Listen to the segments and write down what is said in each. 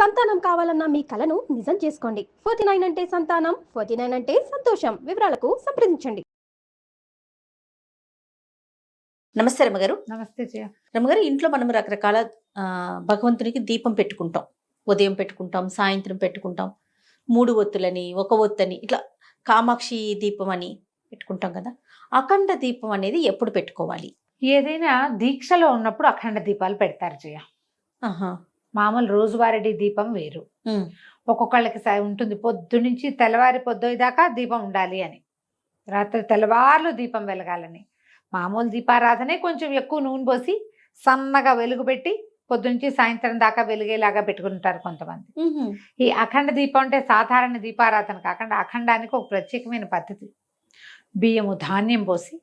సంతానం కావాలన్న మీ కలను నిజం చేసుకోండి. 49 అంటే సంతానం, 49 అంటే సంతోషం. వివరాలకు సంప్రదించండి. నమస్తే రమ్మగారు. నమస్తే జయ. రమ్మగారు, ఇంట్లో మనం రకరకాల భగవంతునికి దీపం పెట్టుకుంటాం. ఉదయం పెట్టుకుంటాం, సాయంత్రం పెట్టుకుంటాం. 3 ఒత్తులని, 1 ఒత్తని, ఇట్లా కామాక్షి దీపం అని పెట్టుకుంటాం కదా. అఖండ దీపం అనేది ఎప్పుడు పెట్టుకోవాలి? ఏదైనా దీక్షలో ఉన్నప్పుడు అఖండ దీపాలు పెడతారు జయ. మామూలు రోజువారీ దీపం వేరు. ఒక్కొక్కళ్ళకి ఉంటుంది పొద్దు నుంచి తెల్లవారి పొద్దుదాకా దీపం ఉండాలి అని, రాత్రి తెల్లవారులు దీపం వెలగాలని. మామూలు దీపారాధనే కొంచెం ఎక్కువ నూనె పోసి సన్నగా వెలుగు పెట్టి పొద్దునుంచి సాయంత్రం దాకా వెలిగేలాగా పెట్టుకుంటారు కొంతమంది. ఈ అఖండ దీపం అంటే సాధారణ దీపారాధన కాకుండా అఖండానికి ఒక ప్రత్యేకమైన పద్ధతి. బియ్యము ధాన్యం పోసి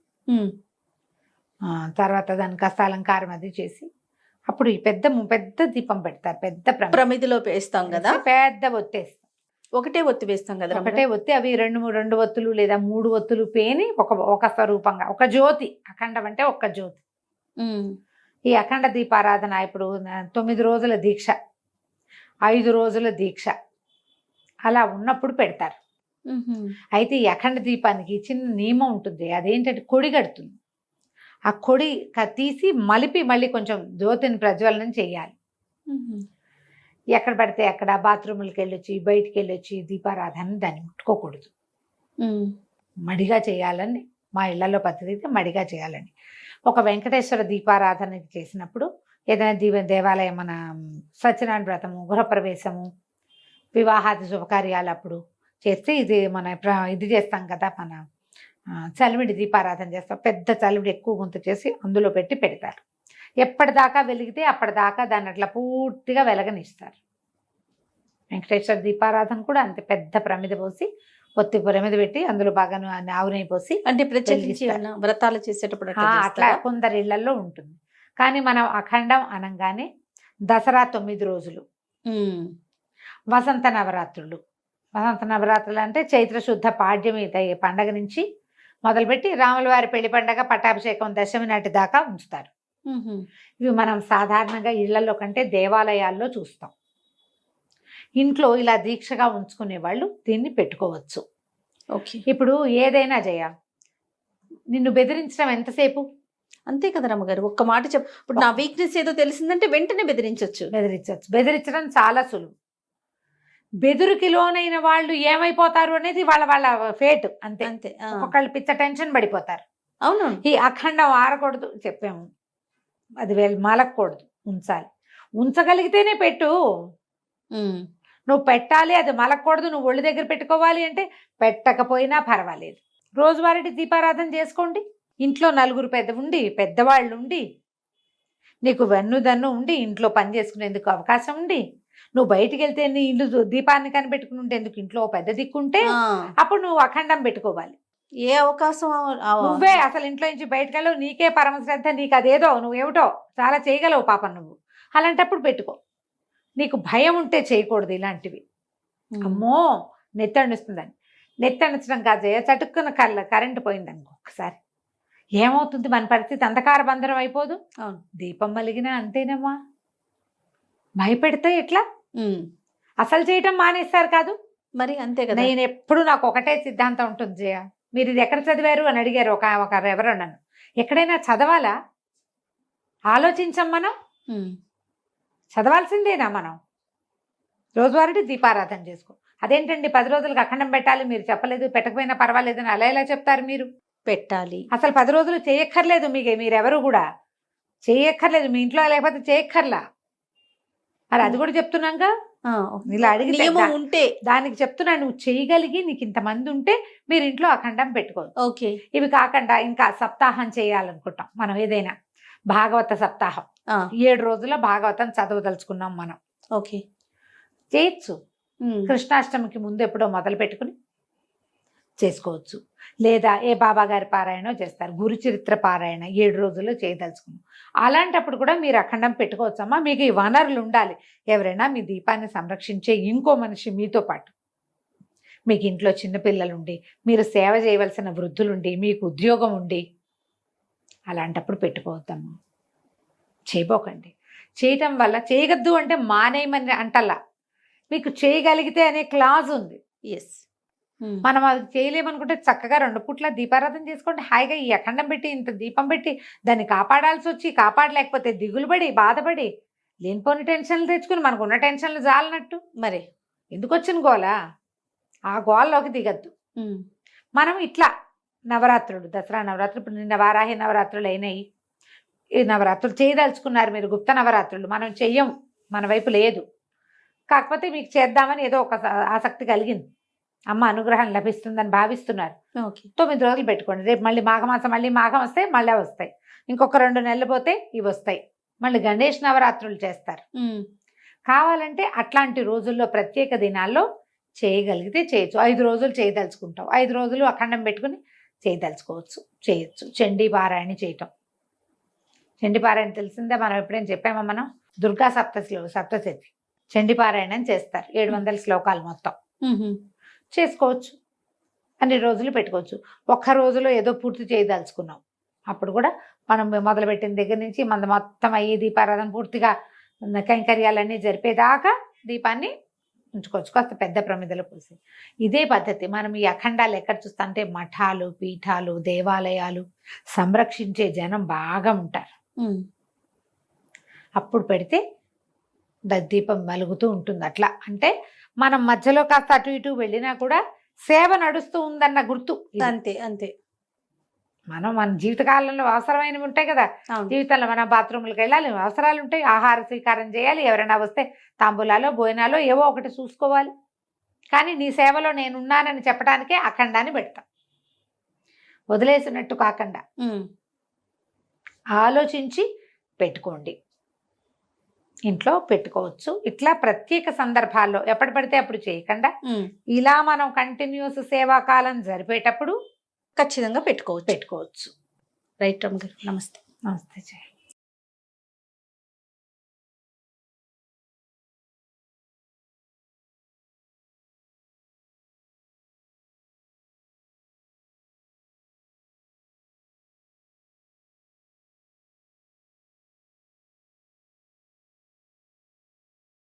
తర్వాత దానికి కాస్త అలంకారం అది చేసి అప్పుడు ఈ పెద్ద దీపం పెడతారు. పెద్ద ప్రమిదిలో వేస్తాం కదా, పెద్ద ఒత్తేస్తాం. ఒకటే ఒత్తి వేస్తాం కదా, ఒకటే ఒత్తి. అవి రెండు ఒత్తులు లేదా 3 ఒత్తులు పేని ఒక స్వరూపంగా, ఒక జ్యోతి. అఖండం అంటే ఒక్క జ్యోతి. ఈ అఖండ దీపారాధన ఇప్పుడు 9 రోజుల దీక్ష, 5 రోజుల దీక్ష అలా ఉన్నప్పుడు పెడతారు. అయితే ఈ అఖండ దీపానికి చిన్న నియమం ఉంటుంది. అదేంటంటే కొడి కడుతుంది. ఆ కొడి తీసి మలిపి మళ్ళీ కొంచెం జ్యోతిని ప్రజ్వలనం చేయాలి. ఎక్కడ పడితే అక్కడ బాత్రూములకి వెళ్ళొచ్చి బయటికి వెళ్ళొచ్చి దీపారాధన దాన్ని ముట్టుకోకూడదు. మడిగా చేయాలని మా ఇళ్లలో పద్ధతి అయితే మడిగా చేయాలని. ఒక వెంకటేశ్వర దీపారాధన చేసినప్పుడు ఏదైనా దేవాలయం, మన సత్యనారాయణ వ్రతము, గృహప్రవేశము, వివాహాది శుభకార్యాలు అప్పుడు చేస్తే ఇది ఇది చేస్తాం కదా, మన చలివిడి దీపారాధన చేస్తాం. పెద్ద చలివిడి ఎక్కువ గుంత చేసి అందులో పెడతారు. ఎప్పటిదాకా వెలిగితే అప్పటిదాకా దాన్ని అట్లా పూర్తిగా వెలగనిస్తారు. వెంకటేశ్వర దీపారాధన కూడా అంతే. పెద్ద ప్రమిద పోసి ఒత్తి ప్రమిద పెట్టి అందులో బాగా ఆవునై పోసి, అంటే ప్రత్యేకించి వ్రతాలు చేసేటప్పుడు అట్లా కొందరి ఇళ్లలో ఉంటుంది. కానీ మనం అఖండం అనగానే దసరా 9 రోజులు, వసంత నవరాత్రులు. వసంత నవరాత్రులు అంటే చైత్ర శుద్ధ పాడ్యమి పండగ నుంచి మొదలుపెట్టి రాముల వారి పెళ్లి పండగ, పట్టాభిషేకం, దశమి నాటి దాకా ఉంచుతారు. ఇవి మనం సాధారణంగా ఇళ్లలో కంటే దేవాలయాల్లో చూస్తాం. ఇంట్లో ఇలా దీక్షగా ఉంచుకునే వాళ్ళు దీన్ని పెట్టుకోవచ్చు. ఇప్పుడు ఏదైనా నిన్ను బెదిరించడం ఎంతసేపు? అంతే కదా రమ్మగారు, ఒక్క మాట ఇప్పుడు నా వీక్నెస్ ఏదో తెలిసిందంటే వెంటనే బెదిరించవచ్చు. బెదిరించడం చాలా సులువు. బెదురుకి లోనైన వాళ్ళు ఏమైపోతారు అనేది వాళ్ళ ఫేట్. అంతే. ఒక్కొక్కళ్ళు పిచ్చ టెన్షన్ పడిపోతారు. అవును. ఈ అఖండం ఆరకూడదు చెప్పాము, అది మలకూడదు, ఉంచాలి. ఉంచగలిగితేనే పెట్టు. నువ్వు పెట్టాలి, అది మలకూడదు. నువ్వు ఒళ్ళు దగ్గర పెట్టుకోవాలి అంటే పెట్టకపోయినా పర్వాలేదు. రోజువారీ దీపారాధన చేసుకోండి. ఇంట్లో 4 పెద్దవాళ్ళు ఉండి, నీకు వెన్నుదన్ను ఉండి, ఇంట్లో పని చేసుకునేందుకు అవకాశం ఉండి, నువ్వు బయటికి వెళ్తే నీ ఇల్లు దీపాన్ని కనిపెట్టుకుని ఉండేందుకు ఇంట్లో పెద్ద దిక్కుంటే అప్పుడు నువ్వు అఖండం పెట్టుకోవాలి. ఏ అవకాశం? నువ్వే అసలు ఇంట్లో నుంచి బయటకు వెళ్ళవు, నీకే పరమ శ్రద్ధ, నీకు అదేదో నువ్వేమిటో చాలా చేయగలవు పాపం నువ్వు. అలాంటప్పుడు పెట్టుకో. నీకు భయం ఉంటే చేయకూడదు ఇలాంటివి. అమ్మో నెత్తణిస్తుందని. నెత్తణించడం కాదు, చటుక్కున కరెంటు పోయిందని ఒక్కసారి ఏమవుతుంది? మన పరిస్థితి అంధకార బంధనం అయిపోదు. దీపం వెలిగినా అంతేనమ్మా. భయపెడితే ఎట్లా? అసలు చేయటం మానేస్తారు కాదు మరి. అంతే కదా. నేను ఎప్పుడు నాకు ఒకటే సిద్ధాంతం ఉంటుంది జయ. మీరు ఇది ఎక్కడ చదివారు అని అడిగారు ఎవరో నన్ను. ఎక్కడైనా చదవాలా? ఆలోచించాం మనం. చదవాల్సిందేనా మనం? రోజువారీ దీపారాధన చేసుకో. అదేంటండి 10 రోజులకు అఖండం పెట్టాలి మీరు చెప్పలేదు, పెట్టకపోయినా పర్వాలేదు అని అలా ఎలా చెప్తారు మీరు? పెట్టాలి. అసలు 10 రోజులు చేయక్కర్లేదు. మీరెవరు కూడా చేయక్కర్లేదు. మీ ఇంట్లో లేకపోతే చేయక్కర్లా. మరి అది కూడా చెప్తున్నాగా. ఇలా అడిగి ఉంటే దానికి చెప్తున్నా, నువ్వు చేయగలిగి నీకు ఇంతమంది ఉంటే మీరు ఇంట్లో అఖండం పెట్టుకోవచ్చు. ఓకే. ఇవి కాకుండా ఇంకా సప్తాహం చేయాలనుకుంటాం మనం. ఏదైనా భాగవత సప్తాహం 7 రోజుల భాగవతం చదవదలుచుకున్నాం మనం. ఓకే, చేయొచ్చు. కృష్ణాష్టమికి ముందు ఎప్పుడో మొదలు పెట్టుకుని చేసుకోవచ్చు. లేదా ఏ బాబా గారి పారాయణో చేస్తారు, గురు చరిత్ర పారాయణ 7 రోజుల్లో చేయదలుచుకున్నాం. అలాంటప్పుడు కూడా మీరు అఖండం పెట్టుకోవచ్చమ్మా. మీకు ఈ వనరులు ఉండాలి. ఎవరైనా మీ దీపాన్ని సంరక్షించే ఇంకో మనిషి మీతో పాటు, మీకు ఇంట్లో చిన్నపిల్లలుండి, మీరు సేవ చేయవలసిన వృద్ధులుండి, మీకు ఉద్యోగం ఉండి, అలాంటప్పుడు పెట్టుకోవద్దమ్మా. చేయబోకండి. చేయటం వల్ల చేయగద్దు అంటే మానేయమని అంటల్లా, మీకు చేయగలిగితే అనే క్లాజ్ ఉంది. ఎస్. మనం అది చేయలేమనుకుంటే చక్కగా 2 పూట్ల దీపారాధన చేసుకోండి హాయిగా. ఈ అఖండం పెట్టి ఇంత దీపం పెట్టి దాన్ని కాపాడాల్సి వచ్చి కాపాడలేకపోతే దిగులు పడి బాధపడి లేనిపోని టెన్షన్లు తెచ్చుకుని మనకు ఉన్న టెన్షన్లు జాలనట్టు మరి ఎందుకు వచ్చిన గోల? ఆ గోల్లోకి దిగద్దు. మనం ఇట్లా నవరాత్రులు, దసరా నవరాత్రులు, ఇప్పుడు నిన్న వారాహి నవరాత్రులు అయినాయి. ఈ నవరాత్రులు చేయదలుచుకున్నారు మీరు, గుప్త నవరాత్రులు. మనం చెయ్యం, మన వైపు లేదు. కాకపోతే మీకు చేద్దామని ఏదో ఒక ఆసక్తి కలిగింది, అమ్మ అనుగ్రహం లభిస్తుందని భావిస్తున్నారు. ఓకే. 9 రోజులు పెట్టుకోండి. రేపు మళ్ళీ మాఘమాసం, మళ్ళీ మాఘం వస్తే మళ్ళీ వస్తాయి. ఇంకొక 2 నెలలు పోతే ఇవి వస్తాయి. మళ్ళీ గణేష్ నవరాత్రులు చేస్తారు. కావాలంటే అట్లాంటి రోజుల్లో ప్రత్యేక దినాల్లో చేయగలిగితే చేయొచ్చు. 5 రోజులు చేయదలుచుకుంటాం, 5 రోజులు అఖండం పెట్టుకుని చేయదలుచుకోవచ్చు, చేయొచ్చు. చండీ పారాయణ చేయటం. చండీ పారాయణ తెలిసిందే, మనం ఎప్పుడైనా చెప్పామా? మనం దుర్గా సప్తశతి చండీ పారాయణం చేస్తారు. 700 శ్లోకాలు మొత్తం చేసుకోవచ్చు. అన్ని రోజులు పెట్టుకోవచ్చు. ఒక్క రోజులో ఏదో పూర్తి చేయదలుచుకున్నాం, అప్పుడు కూడా మనం మొదలుపెట్టిన దగ్గర నుంచి మన మొత్తం అయ్యి దీపారాధన పూర్తిగా కైంకర్యాలన్నీ జరిపేదాకా దీపాన్ని ఉంచుకోవచ్చు, కాస్త పెద్ద ప్రమిదలో పోసి. ఇదే పద్ధతి. మనం ఈ అఖండాలు ఎక్కడ చూస్తా అంటే మఠాలు, పీఠాలు, దేవాలయాలు సంరక్షించే జనం బాగా ఉంటారు. అప్పుడు పెడితే దీపం మలుగుతూ ఉంటుంది. అట్లా అంటే మనం మధ్యలో కాస్త అటు ఇటు వెళ్ళినా కూడా సేవ నడుస్తూ ఉందన్న గుర్తు. అంతే అంతే. మనం మన జీవితకాలంలో అవసరమైనవి ఉంటాయి కదా, జీవితంలో మనం బాత్రూమ్లకు వెళ్ళాలి, అవసరాలు ఉంటాయి, ఆహార స్వీకారం చేయాలి, ఎవరైనా వస్తే తాంబూలాలో భోజనాలో ఏవో ఒకటి చూసుకోవాలి. కానీ నీ సేవలో నేనున్నానని చెప్పడానికే అఖండాన్ని పెడతాం. వదిలేసినట్టు కాకుండా ఆలోచించి పెట్టుకోండి. ఇంట్లో పెట్టుకోవచ్చు. ఇట్లా ప్రత్యేక సందర్భాల్లో ఎప్పుడు పడితే అప్పుడు చేయకుండా ఇలా మనం కంటిన్యూస్ సేవాకాలం జరిపేటప్పుడు ఖచ్చితంగా పెట్టుకోవచ్చు. పెట్టుకోవచ్చు. రైట్ రమ్మ గారు, నమస్తే. నమస్తే.